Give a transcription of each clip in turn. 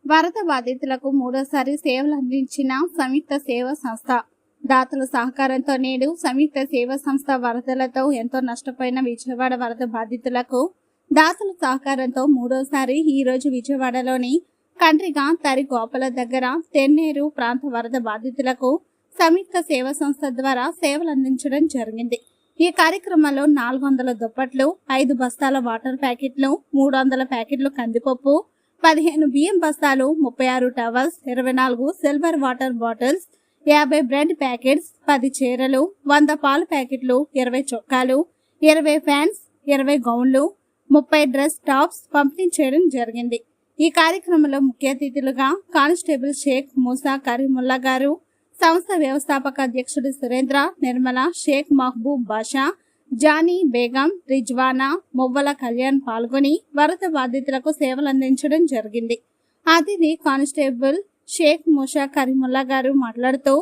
వరద బాధితులకు మూడోసారి సేవలు అందించిన సంయుక్త సేవా సంస్థ. దాతల సహకారంతో నేడు సంయుక్త సేవా సంస్థ వరదలతో ఎంతో నష్టపోయిన విజయవాడ వరద బాధితులకు దాతల సహకారంతో మూడోసారి ఈ రోజు విజయవాడలోని కండ్రిగా తరి గోపల దగ్గర తెన్నేరు ప్రాంత వరద బాధితులకు సంయుక్త సేవా సంస్థ ద్వారా సేవలు అందించడం జరిగింది. ఈ కార్యక్రమంలో 400 దుప్పట్లు, 5 బస్తాల వాటర్ ప్యాకెట్లు, 300 ప్యాకెట్లు కందిపప్పు, 15 బియ్యం బస్తాలు, 36 towels, 24 silver water bottles, 50 bread packets, 10 చీరలు, 100 పాల ప్యాకెట్లు, 20 చొక్కాలు, 20 ఫ్యాన్స్, 20 గౌన్లు, 30 డ్రెస్ టాప్స్ పంపిణీ చేయడం జరిగింది. ఈ కార్యక్రమంలో ముఖ్య అతిథులుగా కానిస్టేబుల్ షేక్ మూసా కరీముల్లా గారు, సంస్థ వ్యవస్థాపక అధ్యక్షుడు సురేంద్ర, నిర్మల, షేక్ మహబూబ్ బాషా, జానీ బేగం, రిజ్వానా, మువ్వల కళ్యాణ్ పాల్గొని వరద బాధితులకు సేవలు అందించడం జరిగింది. అతిథి కానిస్టేబుల్ షేక్ మూసా కరీముల్లా గారు మాట్లాడుతూ,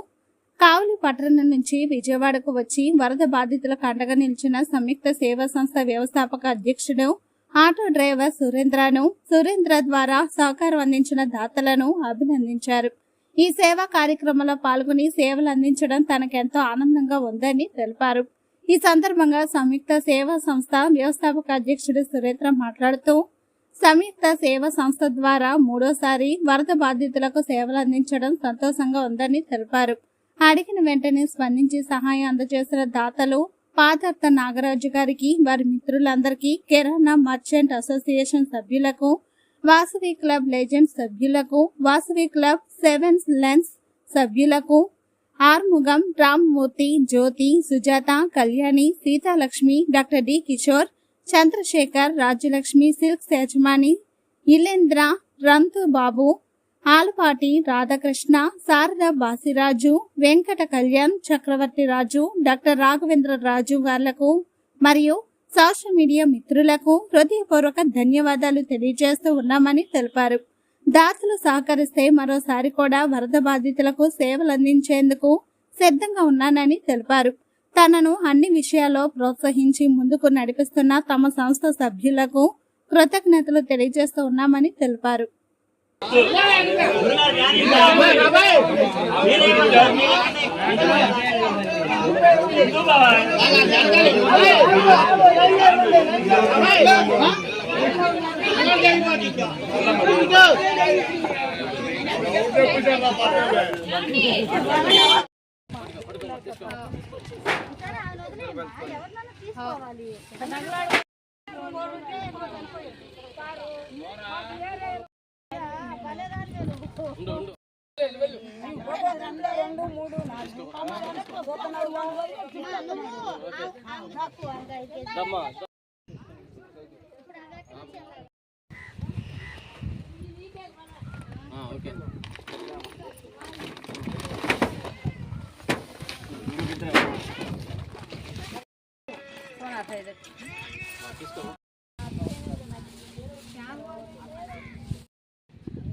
కావలి పట్టణం నుంచి విజయవాడకు వచ్చి వరద బాధితులకు అండగా నిలిచిన సంయుక్త సేవా సంస్థ వ్యవస్థాపక అధ్యక్షుడు ఆటో డ్రైవర్ సురేంద్ర ద్వారా సహకారం అందించిన దాతలను అభినందించారు. ఈ సేవా కార్యక్రమంలో పాల్గొని సేవలు అందించడం తనకెంతో ఆనందంగా ఉందని తెలిపారు. ఈ సందర్భంగా సంయుక్త సేవా సంస్థ వ్యవస్థాపక అధ్యక్షుడు సురేంద్ర మాట్లాడుతూ, సంయుక్త సేవా సంస్థ ద్వారా మూడోసారి వరద బాధితులకు సేవలు అందించడం సంతోషంగా ఉందని తెలిపారు. అడిగిన వెంటనే స్పందించి సహాయం అందజేసిన దాతలు పాదర్త నాగరాజు గారికి, వారి మిత్రులందరికీ, కిరాణా మర్చెంట్ అసోసియేషన్ సభ్యులకు, వాసవి క్లబ్ లెజెండ్ సభ్యులకు, వాసవి క్లబ్ సెవెన్స్ లెన్స్ సభ్యులకు, Arumugam, Rammurthy, Jyothi, Sujatha, Kalyani, Seethalakshmi, doctor D Kishore, Chandrasekhar, Rajyalakshmi, silks యజమాని ఇలేంద్ర, రంతు బాబు, ఆలపాటి రాధాకృష్ణ, శారద బాసిరాజు, వెంకట కళ్యాణ్, చక్రవర్తి రాజు, డాక్టర్ రాఘవేంద్ర రాజు గార్లకు మరియు సోషల్ మీడియా మిత్రులకు హృదయపూర్వక ధన్యవాదాలు తెలియజేస్తూ ఉన్నామని తెలిపారు. దాతలు సహకరిస్తే మరోసారి కూడా వరద బాధితులకు సేవలు అందించేందుకు సిద్ధంగా ఉన్నానని తెలిపారు. తనను అన్ని విషయాల్లో ప్రోత్సహించి ముందుకు నడిపిస్తున్న తమ సంస్థ సభ్యులకు కృతజ్ఞతలు తెలియజేస్తూ ఉన్నామని తెలిపారు.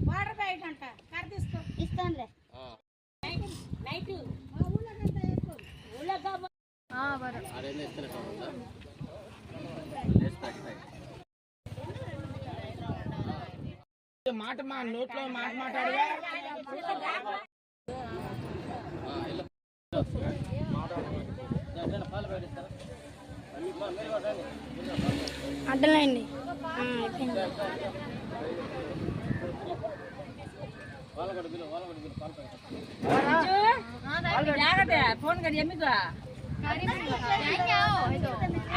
వాటర్ ప్యాకెట్ అంట కర్ తీసుకో ఇస్తానులే నైట్ మాట మా నోట్లో మాట మాట్లాడగా అడ్డలండి फोन करिए अम्मी को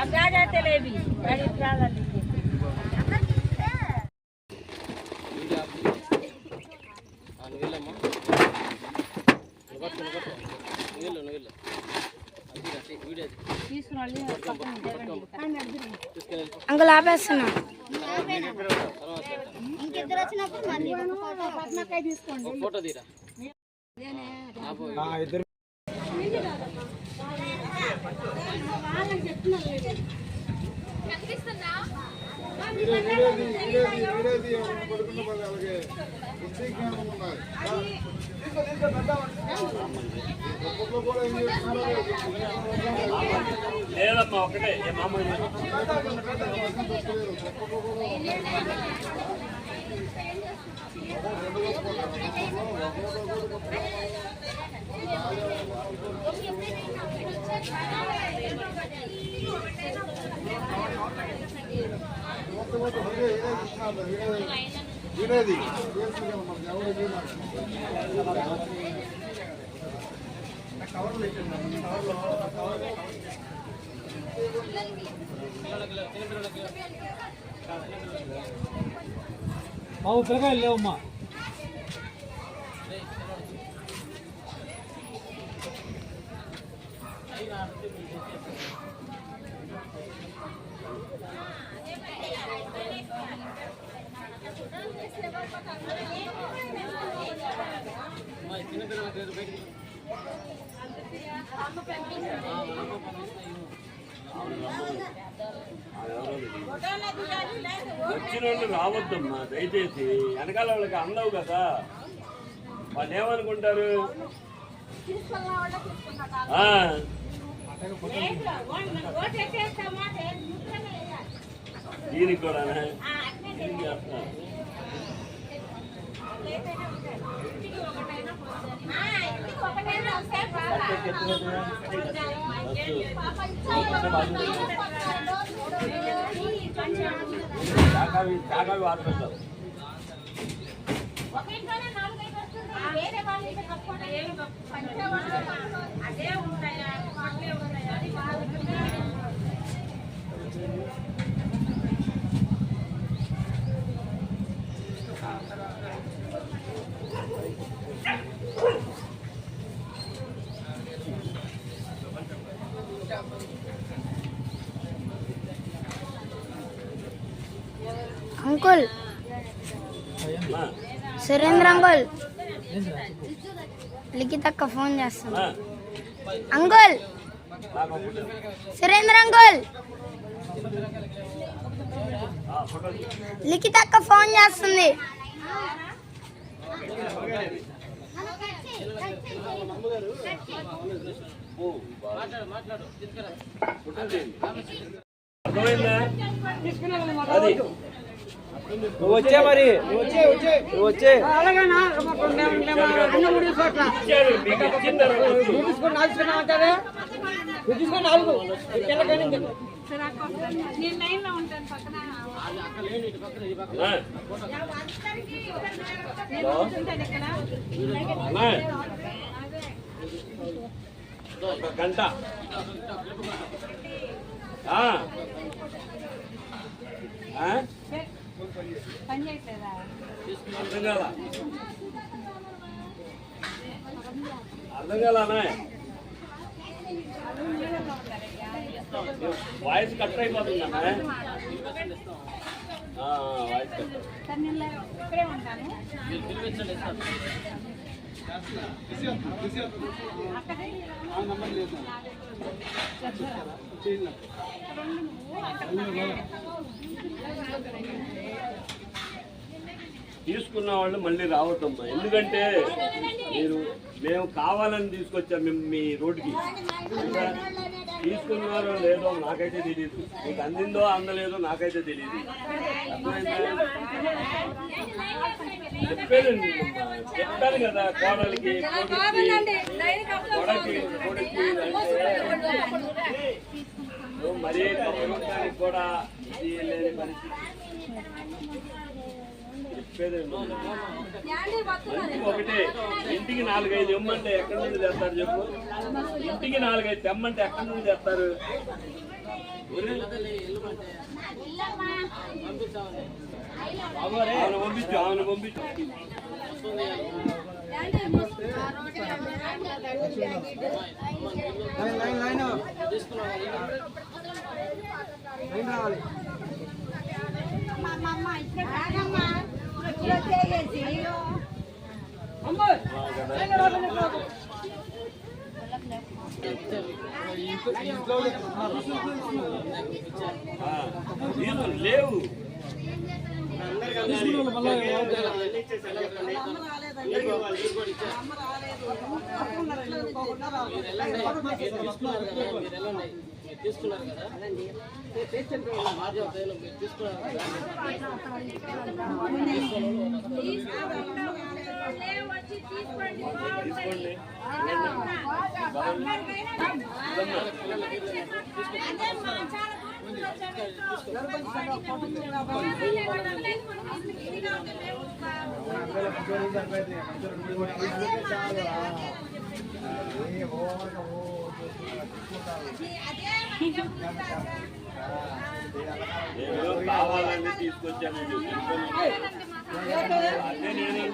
अब जा जाते ले भी गाड़ी चला लीजिए अंकल आप ऐसा ఇంకిద్దరు వచ్చినప్పుడు మళ్ళీ పద్మకాయ తీసుకోండి ఫోటో తీరా ఇద్దరు వాళ్ళకి చెప్తున్నారు కనిపిస్తుందా లేదమ్మా ఒకటే మామూలు బాబు పిల్లకాయలు లేవమ్మా. వచ్చిన వాళ్ళు రావద్దమ్మా దయచేసి. వెనకాల వాళ్ళకి అందవు కదా, వాళ్ళు ఏమనుకుంటారు. దీనికి కూడా చాకావి వాడుతుంటారు. అంకుల్ సురేంద్ర అంకుల్ లిఖితక్క ఫోన్ చేస్తుంది. అంకుల్ సురేంద్ర అంకుల్ లిఖితక్క ఫోన్ చేస్తుంది. నువ్వు వచ్చే మరి వచ్చే ఒక గంట అర్థం కాలనా? వాయిస్ కట్ అయిపోతుందన్నా. Voice cut. తీసుకున్న వాళ్ళు మళ్ళీ రావద్దమ్మా. ఎందుకంటే మేము కావాలని తీసుకొచ్చాం మేము మీ రోడ్డుకి. తీసుకున్నారో లేదో నాకైతే తెలియదు, మీకు అందిందో అందలేదో నాకైతే తెలియదు. చెప్పానండి, చెప్తాను కదా కోడలికి కొడుకి మరీ ప్రభుత్వానికి కూడా ఇది లేని పరిస్థితి. ఒకటే ఇంటికి 4-5 ఇమ్మంటే ఎక్కడి నుండి తెస్తారు చెప్పు? ఇంటికి 4-5 తెమ్మంటే ఎక్కడి నుండి తెస్తారు? పంపించు, ఆమెను పంపించు. లేవు తీసుకున్నారు కదా తీసుకున్నారు తీసుకోండి. నేను కావాలని తీసుకొచ్చాను. అదే నేను